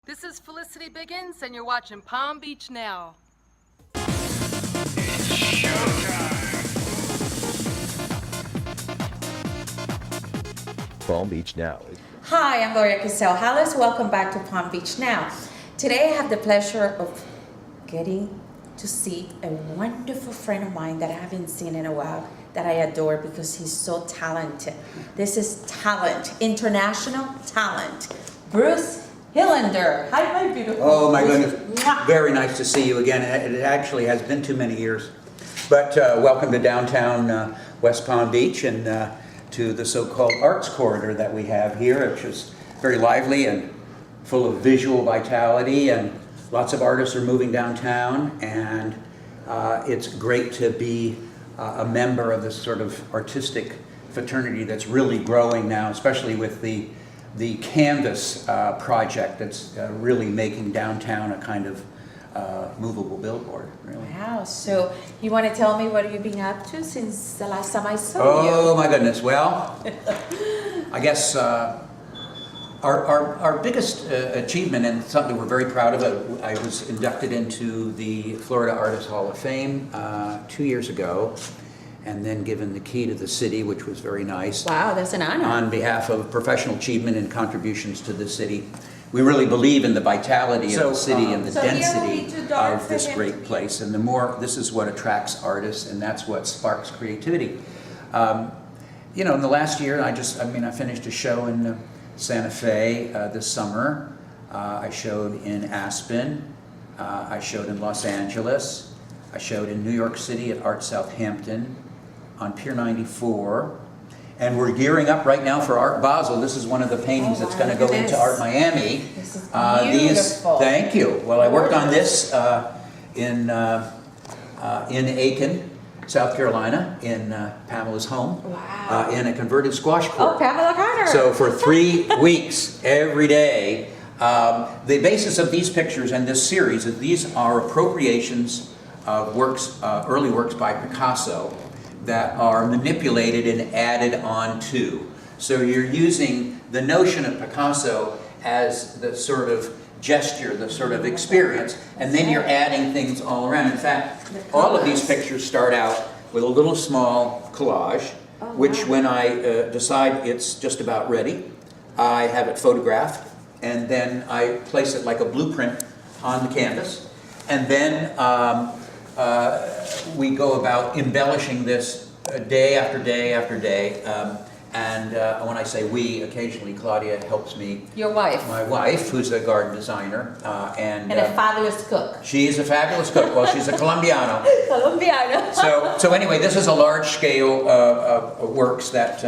This is Felicity Biggins, and you're watching Palm Beach Now. It's showtime! Palm Beach Now. Hi, I'm Gloria Kisel-Hollis. Welcome back to Palm Beach Now. Today I have the pleasure of getting to see a wonderful friend of mine that I haven't seen in a while, that I adore because he's so talented. This is talent, international talent. Bruse Helander. Hi, my beautiful. Oh my goodness, very nice to see you again. It actually has been too many years. But welcome to downtown West Palm Beach and to the so-called arts corridor that we have here, which is very lively and full of visual vitality, and lots of artists are moving downtown, and it's great to be a member of this sort of artistic fraternity that's really growing now, especially with the Canvas project that's really making downtown a kind of movable billboard, really. Wow, so you want to tell me what you've been up to since the last time I saw you? Oh my goodness, well, I guess our biggest achievement, and something we're very proud of, I was inducted into the Florida Artists Hall of Fame 2 years ago, and then given the key to the city, which was very nice. Wow, that's an honor. On behalf of professional achievement and contributions to the city. We really believe in the vitality of the city and the density of this great place. And the more, this is what attracts artists, and that's what sparks creativity. You know, in the last year, I finished a show in Santa Fe this summer. I showed in Aspen. I showed in Los Angeles. I showed in New York City at Art Southampton, on Pier 94, and we're gearing up right now for Art Basel. This is one of the paintings that's going to go into Art Miami. This is beautiful. Thank you. Well, I worked on this in Aiken, South Carolina, in Pamela's home, wow. In a converted squash court. Oh, Pamela Carter. So for 3 weeks, every day, the basis of these pictures and this series is these are appropriations of works, early works by Picasso, that are manipulated and added on to. So you're using the notion of Picasso as the sort of gesture, the sort of experience, and then you're adding things all around. In fact, all of these pictures start out with a little small collage, which when I decide it's just about ready, I have it photographed, and then I place it like a blueprint on the canvas, and then we go about embellishing this day after day after day. And when I say we, occasionally Claudia helps me. Your wife. My wife, who's a garden designer. And a fabulous cook. She's a fabulous cook. Well, she's a Colombiano. Colombiano. So anyway, this is a large scale works that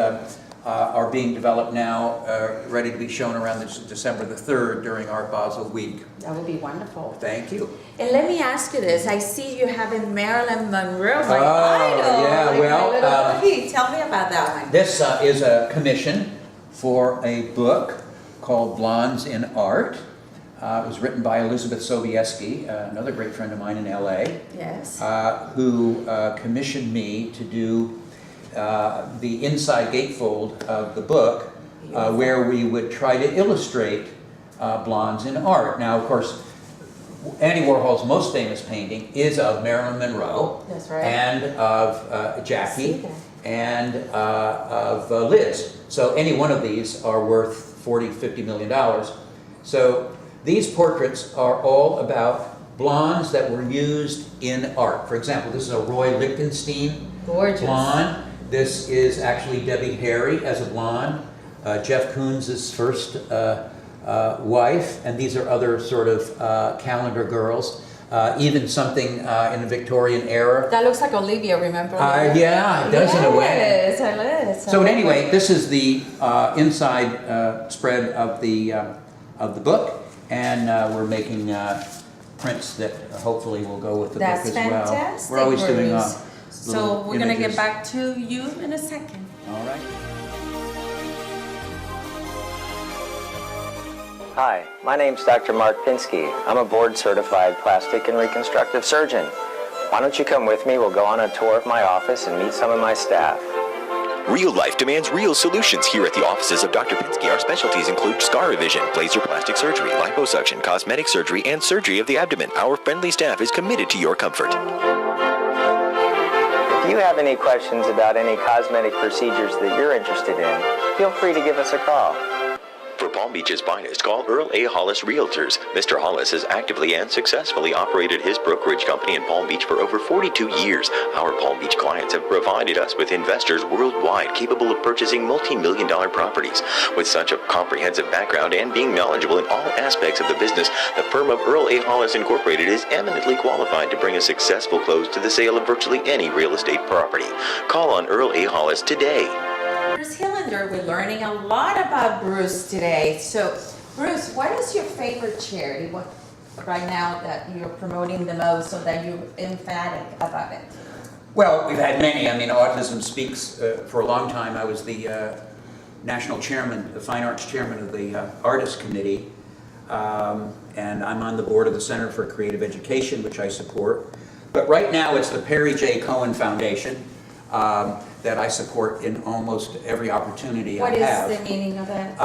are being developed now, ready to be shown around December the 3rd during Art Basel Week. That would be wonderful. Thank you. And let me ask you this. I see you having Marilyn Monroe, my Yeah, idol. Like well, my little movie. Tell me about that one. This is a commission for a book called Blondes in Art. It was written by Elizabeth Sobieski, another great friend of mine in LA. Yes. Who commissioned me to do the inside gatefold of the book, where we would try to illustrate blondes in art. Now, of course, Andy Warhol's most famous painting is of Marilyn Monroe. That's right. And of Jackie and of Liz. So any one of these are worth $40, $50 million. So these portraits are all about blondes that were used in art. For example, this is a Roy Lichtenstein blonde. This is actually Debbie Harry as a blonde, Jeff Koons' first wife, and these are other sort of calendar girls. Even something in the Victorian era. That looks like Olivia, remember? Yeah, it does in a way. Yes, it is. So anyway, this is the inside spread of the book, and we're making prints that hopefully will go with the book as well. That's fantastic. We're always doing so we're going to get back to you in a second. All right. Hi, my name's Dr. Mark Pinsky. I'm a board-certified plastic and reconstructive surgeon. Why don't you come with me? We'll go on a tour of my office and meet some of my staff. Real life demands real solutions here at the offices of Dr. Pinsky. Our specialties include scar revision, laser plastic surgery, liposuction, cosmetic surgery, and surgery of the abdomen. Our friendly staff is committed to your comfort. If you have any questions about any cosmetic procedures that you're interested in, feel free to give us a call. For Palm Beach's finest, call Earl A. Hollis Realtors. Mr. Hollis has actively and successfully operated his brokerage company in Palm Beach for over 42 years. Our Palm Beach clients have provided us with investors worldwide capable of purchasing multi-million-dollar properties. With such a comprehensive background and being knowledgeable in all aspects of the business, the firm of Earl A. Hollis Incorporated is eminently qualified to bring a successful close to the sale of virtually any real estate property. Call on Earl A. Hollis today. Bruse Helander, we're learning a lot about Bruse today. So, Bruse, what is your favorite charity? What right now that you're promoting the most, so that you're emphatic about it? Well, we've had many. I mean, Autism Speaks for a long time. I was the national chairman, the fine arts chairman of the Artists Committee, and I'm on the board of the Center for Creative Education, which I support. But right now, it's the Perry J. Cohen Foundation. That I support in almost every opportunity I have. What is the meaning of that?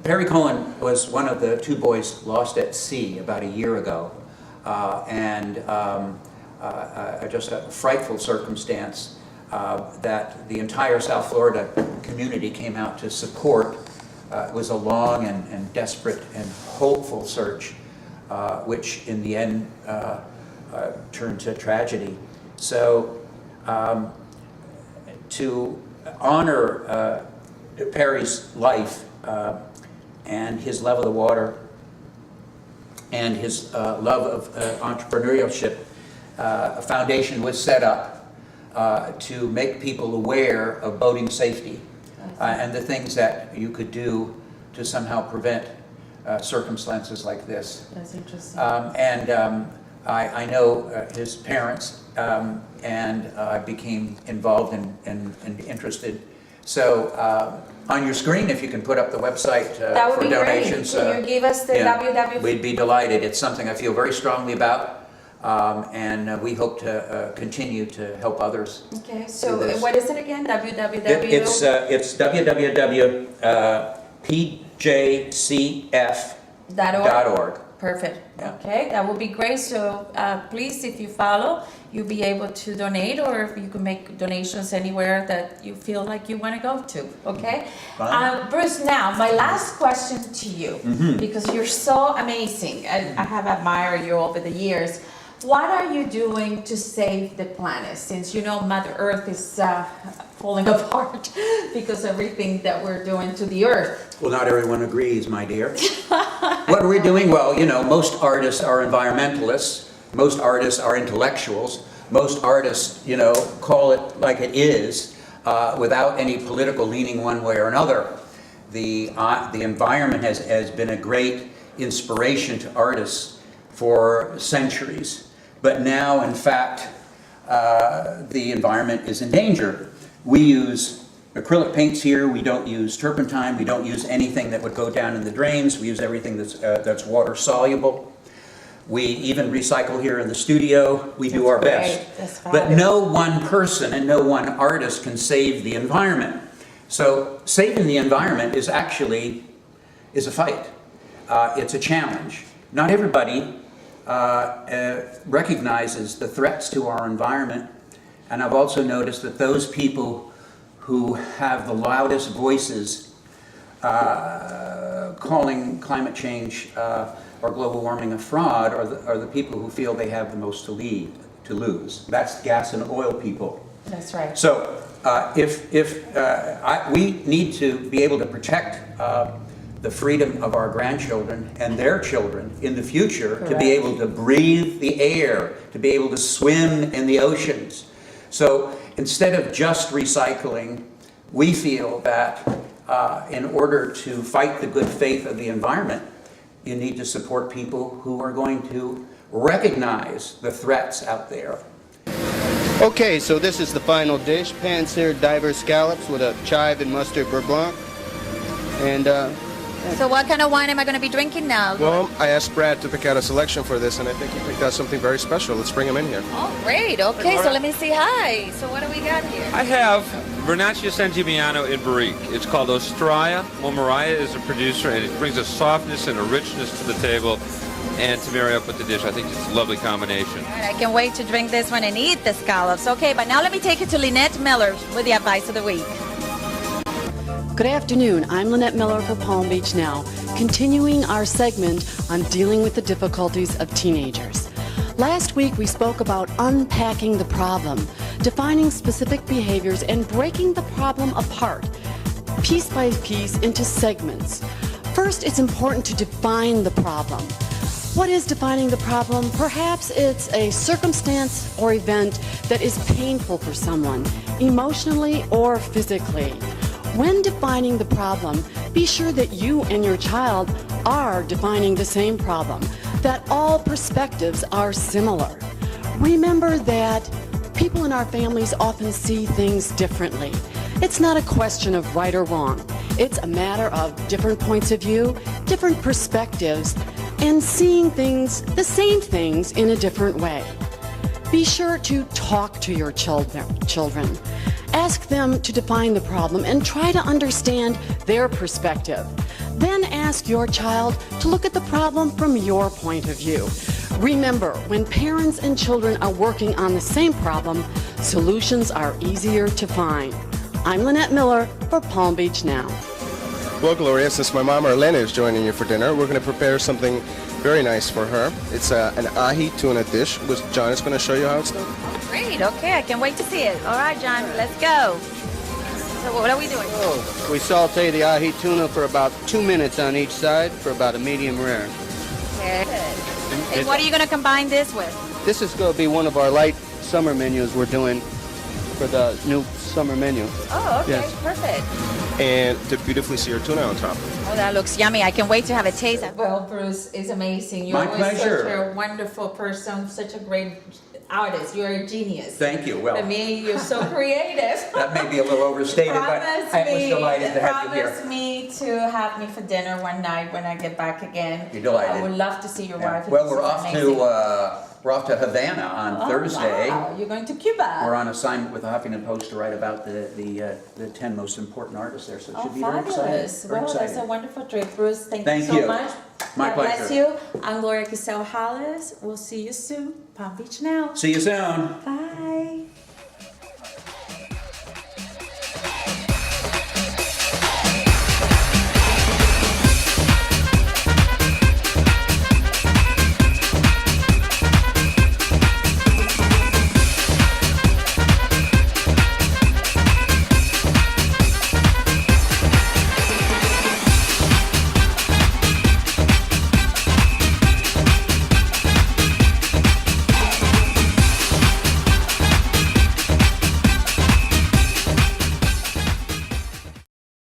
Perry Cohen was one of the two boys lost at sea about a year ago, and just a frightful circumstance that the entire South Florida community came out to support. It was a long and desperate and hopeful search, which in the end turned to tragedy. So to honor Perry's life and his love of the water and his love of entrepreneurship, a foundation was set up to make people aware of boating safety and the things that you could do to somehow prevent circumstances like this. That's interesting. I know his parents, and I became involved and interested. So on your screen, if you can put up the website for donations. Great. Can you give us the www? We'd be delighted. It's something I feel very strongly about, and we hope to continue to help others. Okay, so what is it again? www? It's www.pjcf.org. Perfect. Yeah. Okay, that will be great. So please, if you follow, you'll be able to donate, or if you can make donations anywhere that you feel like you want to go to. Okay, Bruse. Now, my last question to you, because you're so amazing, and I have admired you over the years. What are you doing to save the planet? Since you know Mother Earth is falling apart because of everything that we're doing to the Earth. Well, not everyone agrees, my dear. What are we doing? Well, you know, most artists are environmentalists. Most artists are intellectuals. Most artists, you know, call it like it is, without any political leaning one way or another. The environment has been a great inspiration to artists for centuries. But now, in fact, the environment is in danger. We use acrylic paints here. We don't use turpentine. We don't use anything that would go down in the drains. We use everything that's water soluble. We even recycle here in the studio. We do our best. But no one person and no one artist can save the environment. So saving the environment is actually a fight. It's a challenge. Not everybody recognizes the threats to our environment. And I've also noticed that those people who have the loudest voices calling climate change or global warming a fraud are the people who feel they have the most to lose. That's gas and oil people. That's right. So we need to be able to protect the freedom of our grandchildren and their children in the future. Correct. To be able to breathe the air, to be able to swim in the oceans. So instead of just recycling, we feel that in order to fight the good faith of the environment, you need to support people who are going to recognize the threats out there. Okay, so this is the final dish, pan-seared diver scallops with a chive and mustard beurre blanc. And So what kind of wine am I going to be drinking now? Well, I asked Brad to pick out a selection for this, and I think he picked out something very special. Let's bring him in here. Oh, great. Okay, so let me say hi. So what do we got here? I have Vernaccia San Gimignano in Barrique. It's called Ostraya. Well, Mariah is a producer, and it brings a softness and a richness to the table, and to marry up with the dish, I think it's a lovely combination. All right, I can wait to drink this one and eat the scallops. Okay, but now let me take it to Lynette Miller with the advice of the week. Good afternoon. I'm Lynette Miller for Palm Beach Now, continuing our segment on dealing with the difficulties of teenagers. Last week, we spoke about unpacking the problem, defining specific behaviors, and breaking the problem apart, piece by piece, into segments. First, it's important to define the problem. What is defining the problem? Perhaps it's a circumstance or event that is painful for someone, emotionally or physically. When defining the problem, be sure that you and your child are defining the same problem, that all perspectives are similar. Remember that people in our families often see things differently. It's not a question of right or wrong. It's a matter of different points of view, different perspectives, and seeing things, the same things, in a different way. Be sure to talk to your children. Ask them to define the problem and try to understand their perspective. Then ask your child to look at the problem from your point of view. Remember, when parents and children are working on the same problem, solutions are easier to find. I'm Lynette Miller for Palm Beach Now. Well, Gloria, since my mom Arlene is joining you for dinner, we're going to prepare something very nice for her. It's an ahi tuna dish, which John is going to show you how it's done. Great. Okay, I can't wait to see it. All right, John, let's go. So what are we doing? Oh, we saute the ahi tuna for about 2 minutes on each side for about a medium rare. Good. And what are you going to combine this with? This is going to be one of our light summer menus we're doing for the new summer menu. Oh, okay, Yes. perfect. And to beautifully sear tuna on top. Oh, that looks yummy. I can't wait to have a taste. Well, Bruce, it's amazing. You're My pleasure. such a wonderful person, such a great artist. You're a genius. Thank you. Well, I mean, you're so creative. that may be a little overstated, but I was delighted to have you here. Promise me to have me for dinner one night when I get back again. You're delighted. I would love to see your Yeah. wife. Well, This we're is off amazing. to Havana on Thursday. Wow. You're going to Cuba. We're on assignment with the Huffington Post to write about the 10 most important artists there, so it should be very exciting. Fabulous. Very Well, that's a exciting. wonderful trip, Bruce. Thank Thank you so you. much. My God bless pleasure. you. I'm Gloria Kisel-Hollis. We'll see you soon. Palm Beach Now. See you soon. Bye.